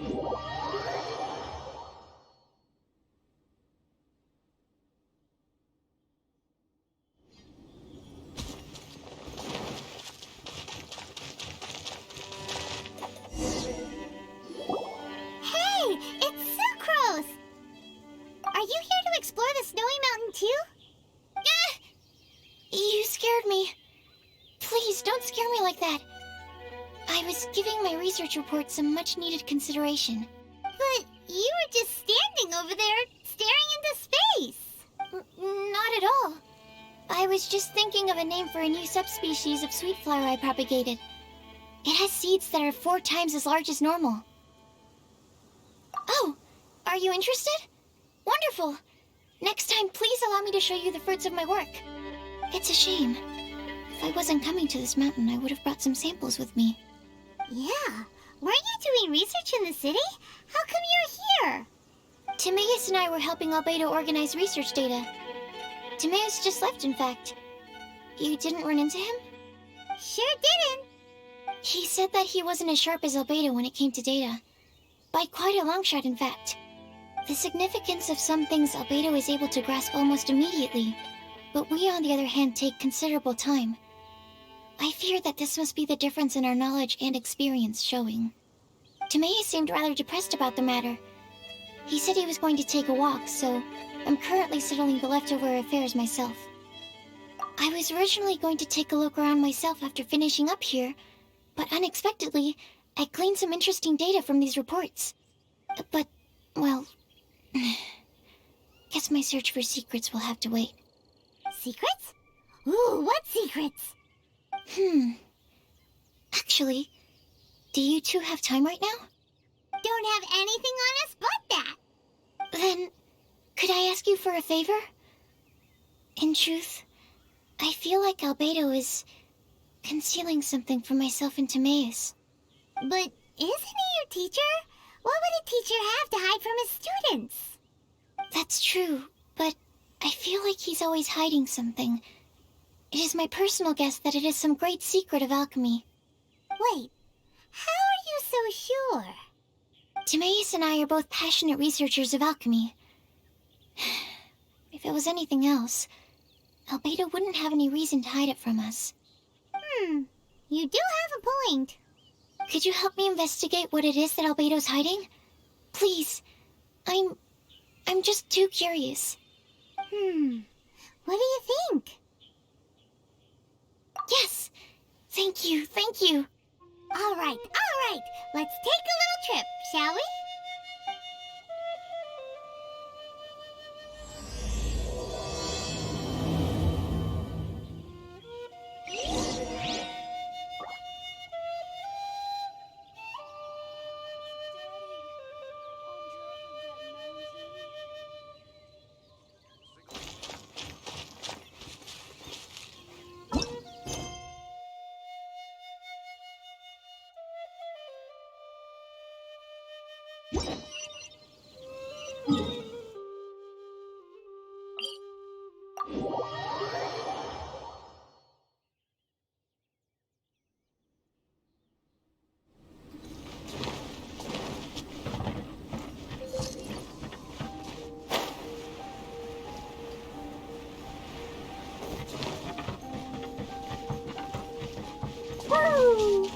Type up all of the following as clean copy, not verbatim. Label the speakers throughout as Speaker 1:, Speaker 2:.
Speaker 1: Hey, it's Sucrose! Are you here to explore the Snowy Mountain too? You scared me. Please, don't scare me like that. I was giving my research report some much-needed consideration. But you were just standing over there, staring into space. Not at all. I was just thinking of a name for a new subspecies of sweet flower I propagated. It has seeds that are 4 times as large as normal. Oh, are you interested? Wonderful. Next time, please allow me to show you the fruits of my work. It's a shame. If I wasn't coming to this mountain, I would have brought some samples with me. Yeah. Weren't you doing research in the city? How come you're here? Timaeus and I were helping Albedo organize research data. Timaeus just left, in fact. You didn't run into him? Sure didn't. He said that he wasn't as sharp as Albedo when it came to data. By quite a long shot, in fact. The significance of some things Albedo is able to grasp almost immediately, but we, on the other hand, take considerable time. I fear that this must be the difference in our knowledge and experience showing. Timaeus seemed rather depressed about the matter. He said he was going to take a walk, so I'm currently settling the leftover affairs myself. I was originally going to take a look around myself after finishing up here, but unexpectedly, I gleaned some interesting data from these reports. But, well, guess my search for secrets will have to wait. Secrets? Ooh, what secrets? Actually, do you two have time right now? Don't have anything on us but that. Then, could I ask you for a favor? In truth, I feel like Albedo is concealing something from myself and Timaeus. But isn't he your teacher? What would a teacher have to hide from his students? That's true, but I feel like he's always hiding something. It is my personal guess that it is some great secret of alchemy. Wait, how are you so sure? Timaeus and I are both passionate researchers of alchemy. If it was anything else, Albedo wouldn't have any reason to hide it from us. You do have a point. Could you help me investigate what it is that Albedo's hiding? Please. I'm just too curious. What do you think? Yes! Thank you, thank you. All right. Let's take a little trip, shall we? Woo!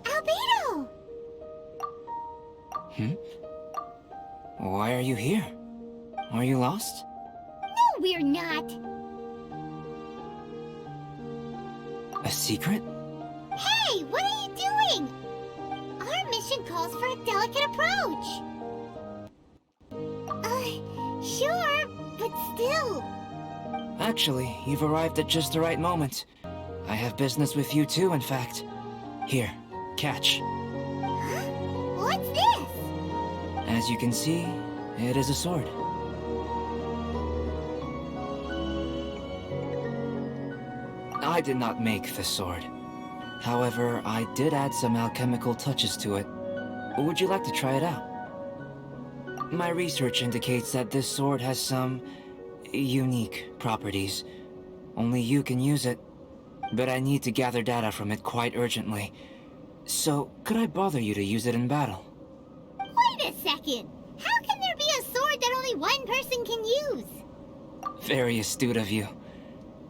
Speaker 1: Albedo!
Speaker 2: Why are you here? Are you lost?
Speaker 1: No, we're not.
Speaker 2: A secret?
Speaker 1: Hey, what are you doing? Our mission calls for a delicate approach. Sure, but still.
Speaker 2: Actually, you've arrived at just the right moment. I have business with you too, in fact. Here, catch.
Speaker 1: Huh? What's this?
Speaker 2: As you can see, it is a sword. I did not make the sword. However, I did add some alchemical touches to it. Would you like to try it out? My research indicates that this sword has some unique properties. Only you can use it. but I need to gather data from it quite urgently. So, could I bother you to use it in battle?
Speaker 3: Wait a second! How can there be a sword that only one person can use?
Speaker 2: Very astute of you.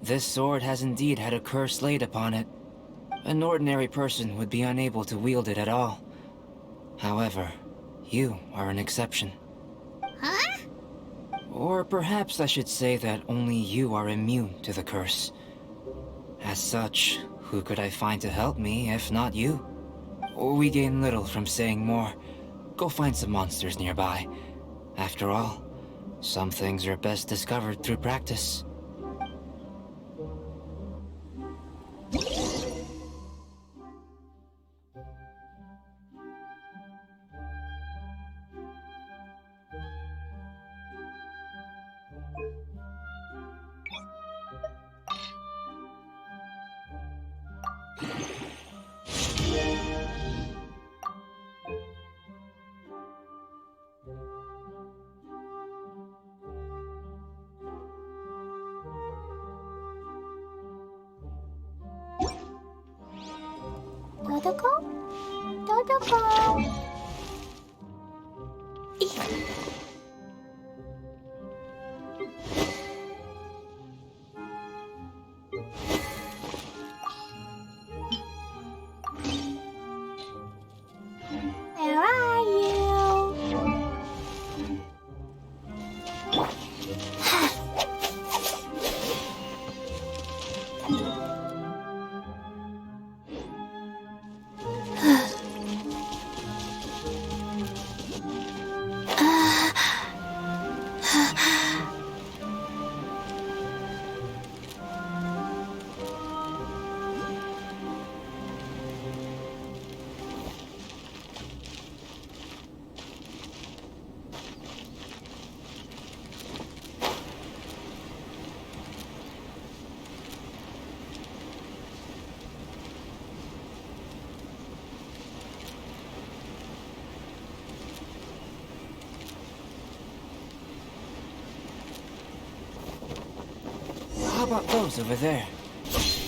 Speaker 2: This sword has indeed had a curse laid upon it. An ordinary person would be unable to wield it at all. However, you are an exception.
Speaker 3: Huh?
Speaker 2: Or perhaps I should say that only you are immune to the curse. As such, who could I find to help me if not you? We gain little from saying more. Go find some monsters nearby. After all, some things are best discovered through practice.
Speaker 3: Dodoko? Dodoko! Where are you?
Speaker 2: How about those over there?
Speaker 3: Still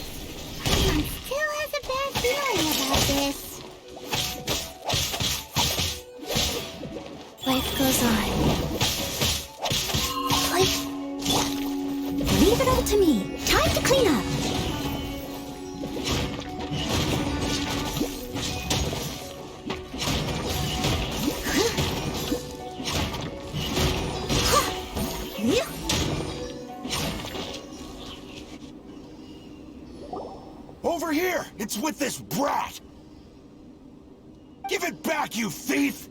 Speaker 3: has a bad feeling about this.
Speaker 1: Life goes on. Leave it all to me. Time to clean up.
Speaker 4: Over here! It's with this brat! Give it back, you thief!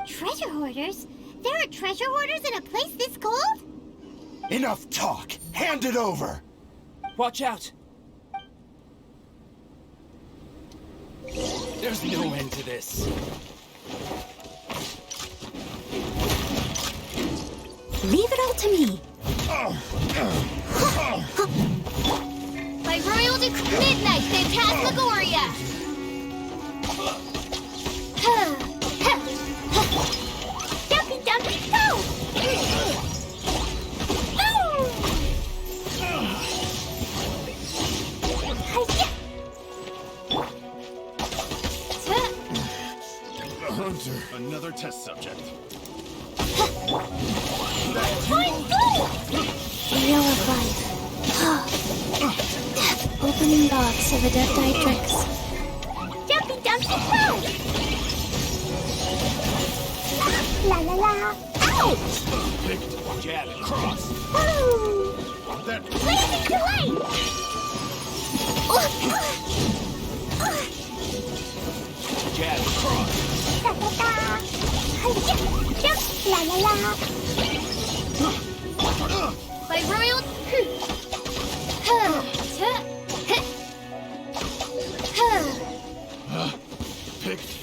Speaker 3: Treasure hoarders? There are treasure hoarders in a place this cold?
Speaker 4: Enough talk! Hand it over!
Speaker 2: Watch out!
Speaker 4: There's no end to this.
Speaker 1: Leave it all to me.
Speaker 3: By Royal Midnight Phantasmagoria! Dumpy Dumpy Go!
Speaker 4: Hunter, another test subject.
Speaker 1: Wheel of life. Opening box of Adepti
Speaker 3: Dumpy Dumpy Go! La la la! Ouch!
Speaker 4: Picked, jab, cross.
Speaker 3: Woo!
Speaker 4: That
Speaker 3: Blazing delight!
Speaker 4: jab, cross.
Speaker 3: Da da da! Hiya! La la la! By Royal...
Speaker 4: Picked.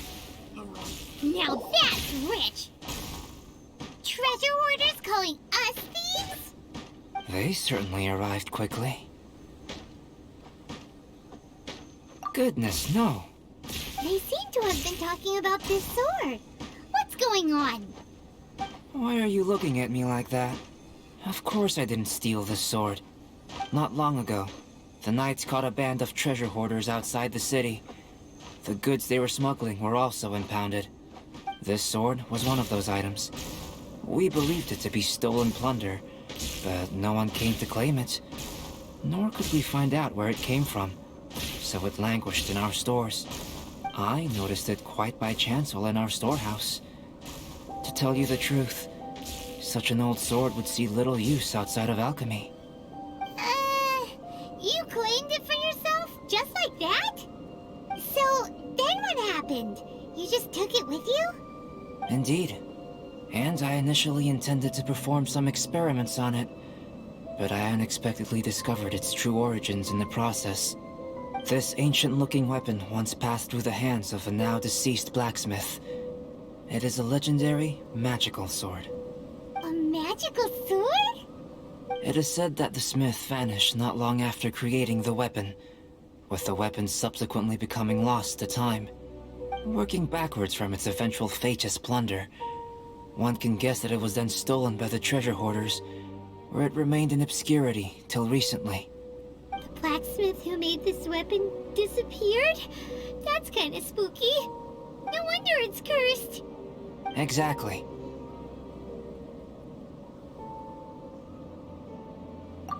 Speaker 3: Now that's rich! Treasure hoarders calling us thieves?
Speaker 2: They certainly arrived quickly. Goodness, no.
Speaker 3: They seem to have been talking about this sword. What's going on?
Speaker 2: Why are you looking at me like that? Of course I didn't steal this sword. Not long ago, The Knights caught a band of treasure hoarders outside the city. The goods they were smuggling were also impounded. This sword was one of those items. We believed it to be stolen plunder, but no one came to claim it. Nor could we find out where it came from, so it languished in our stores. I noticed it quite by chance while in our storehouse. To tell you the truth, such an old sword would see little use outside of alchemy.
Speaker 3: You claimed it for yourself? Just like that? So, then what happened? You just took it with you?
Speaker 2: Indeed. And I initially intended to perform some experiments on it, but I unexpectedly discovered its true origins in the process. This ancient-looking weapon once passed through the hands of a now-deceased blacksmith. It is a legendary, magical sword.
Speaker 3: A magical sword?
Speaker 2: It is said that the smith vanished not long after creating the weapon, with the weapon subsequently becoming lost to time. Working backwards from its eventual fate as plunder, one can guess that it was then stolen by the treasure hoarders, where it remained in obscurity till recently.
Speaker 3: The blacksmith who made this weapon disappeared? That's kinda spooky. No wonder it's cursed.
Speaker 2: Exactly.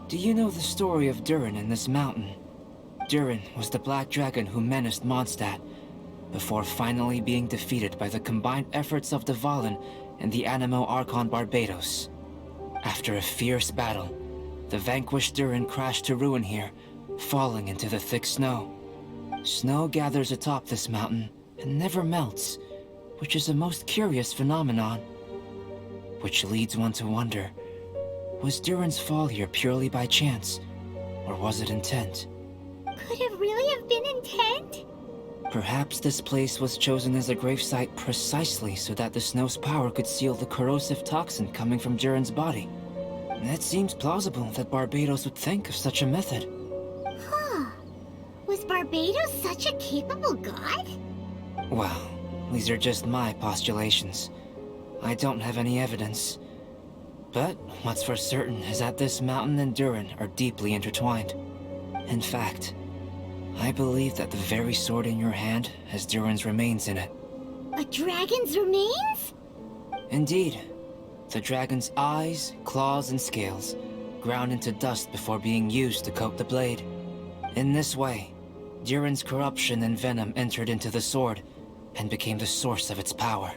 Speaker 2: Do you know the story of Durin in this mountain? Durin was the black dragon who menaced Mondstadt, before finally being defeated by the combined efforts of the Valen and the Animo Archon Barbados. After a fierce battle, the vanquished Durin crashed to ruin here, falling into the thick snow. Snow gathers atop this mountain and never melts, which is a most curious phenomenon. Which leads one to wonder, was Durin's fall here purely by chance, or was it intent?
Speaker 3: Could it really have been intent?
Speaker 2: Perhaps this place was chosen as a gravesite precisely so that the snow's power could seal the corrosive toxin coming from Durin's body. It seems plausible that Barbados would think of such a method.
Speaker 3: Huh. Was Barbados such a capable god?
Speaker 2: Well, these are just my postulations. I don't have any evidence. But what's for certain is that this mountain and Durin are deeply intertwined. In fact, I believe that the very sword in your hand has Durin's remains in it.
Speaker 3: A dragon's remains?
Speaker 2: Indeed. The dragon's eyes, claws, and scales ground into dust before being used to coat the blade. In this way, Durin's corruption and venom entered into the sword and became the source of its power.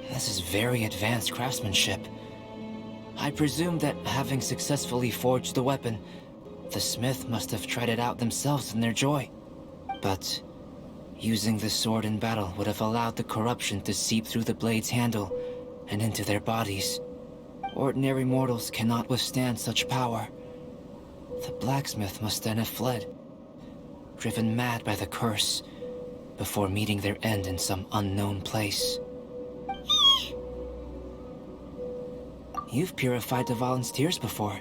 Speaker 2: This is very advanced craftsmanship. I presume that having successfully forged the weapon, the smith must have tried it out themselves in their joy. But using the sword in battle would have allowed the corruption to seep through the blade's handle and into their bodies. Ordinary mortals cannot withstand such power. The blacksmith must then have fled, driven mad by the curse, before meeting their end in some unknown place. You've purified the Valen's tears before,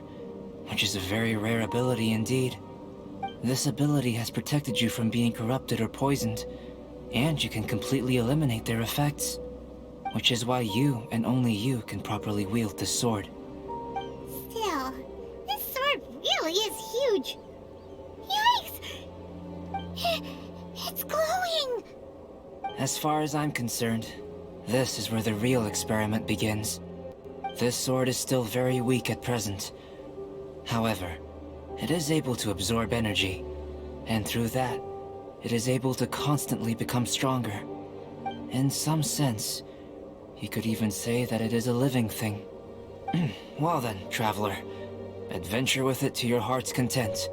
Speaker 2: which is a very rare ability indeed. This ability has protected you from being corrupted or poisoned, and you can completely eliminate their effects. Which is why you, and only you, can properly wield this sword.
Speaker 3: Still, this sword really is huge. Yikes! It's glowing!
Speaker 2: As far as I'm concerned, this is where the real experiment begins. This sword is still very weak at present. However, it is able to absorb energy, and through that, it is able to constantly become stronger. In some sense, you could even say that it is a living thing. Well then, traveler, adventure with it to your heart's content.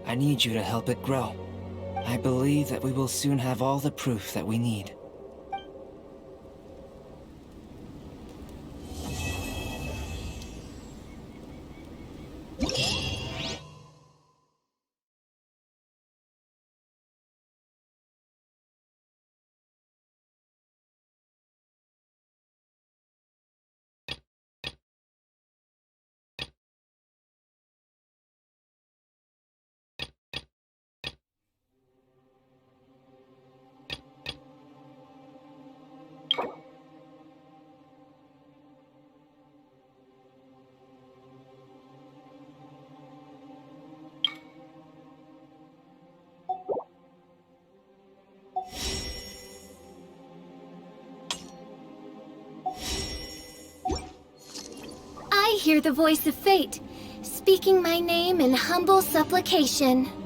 Speaker 2: I need you to help it grow. I believe that we will soon have all the proof that we need.
Speaker 3: hear the voice of fate, speaking my name in humble supplication.